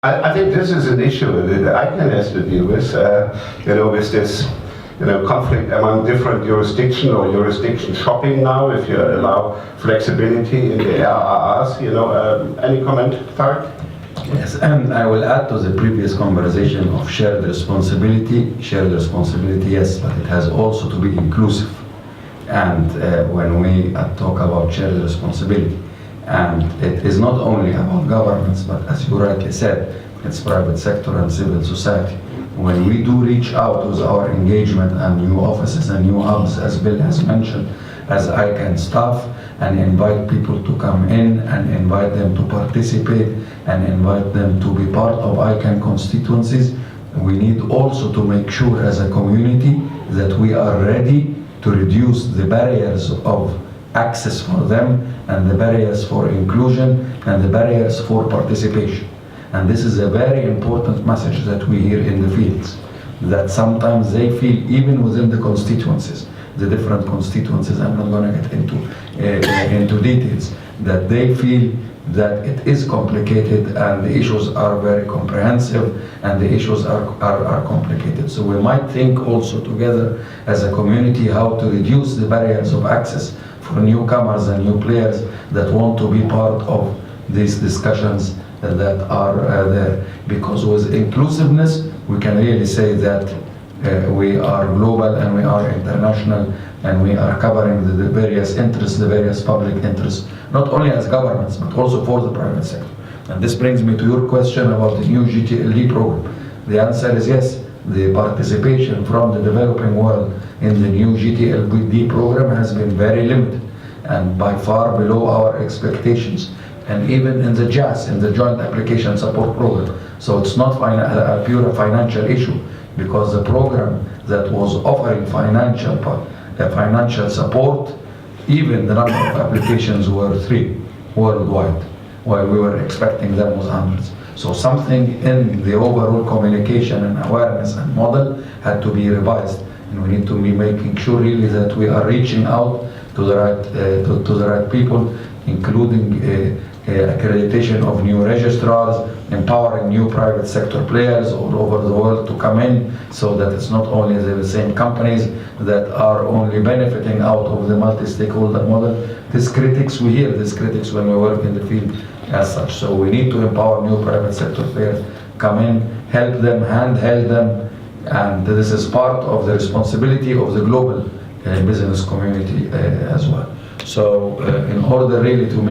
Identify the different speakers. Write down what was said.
Speaker 1: I think this is an issue that ICANN has to deal with, with this, conflict among different jurisdiction or jurisdiction shopping now, if you allow flexibility in the RRRs, any comment, Tarek?
Speaker 2: Yes, and I will add to the previous conversation of shared responsibility. Shared responsibility, yes, but it has also to be inclusive. And when we talk about shared responsibility, and it is not only about governments, but as you rightly said, it's private sector and civil society. When we do reach out with our engagement and new offices and new hubs, as Bill has mentioned, as ICANN staff, and invite people to come in and invite them to participate and invite them to be part of ICANN constituencies, we need also to make sure as a community that we are ready to reduce the barriers of access for them and the barriers for inclusion and the barriers for participation. And this is a very important message that we hear in the fields, that sometimes they feel, even within the constituencies, the different constituencies, I'm not going to get into details, that they feel that it is complicated and the issues are very comprehensive and the issues are complicated. So we might think also together as a community how to reduce the barriers of access for newcomers and new players that want to be part of these discussions that are there. Because with inclusiveness, we can really say that we are global and we are international and we are covering the various interests, the various public interests, not only as governments, but also for the private sector. And this brings me to your question about the new GTLD program. The answer is yes. The participation from the developing world in the new GTLD program has been very limited and by far below our expectations. And even in the JAS, in the Joint Application Support Program. So it's not a pure financial issue, because the program that was offering financial support, even the number of applications were 3 worldwide, while we were expecting them was hundreds. So something in the overall communication and awareness and model had to be revised, and we need to be making sure really that we are reaching out to the right people, including accreditation of new registrars, empowering new private sector players all over the world to come in, so that it's not only the same companies that are only benefiting out of the multi-stakeholder model. These critics, we hear these critics when we work in the field as such. So we need to empower new private sector players, come in, help them, handheld them, and this is part of the responsibility of the global business community as well. So in order really to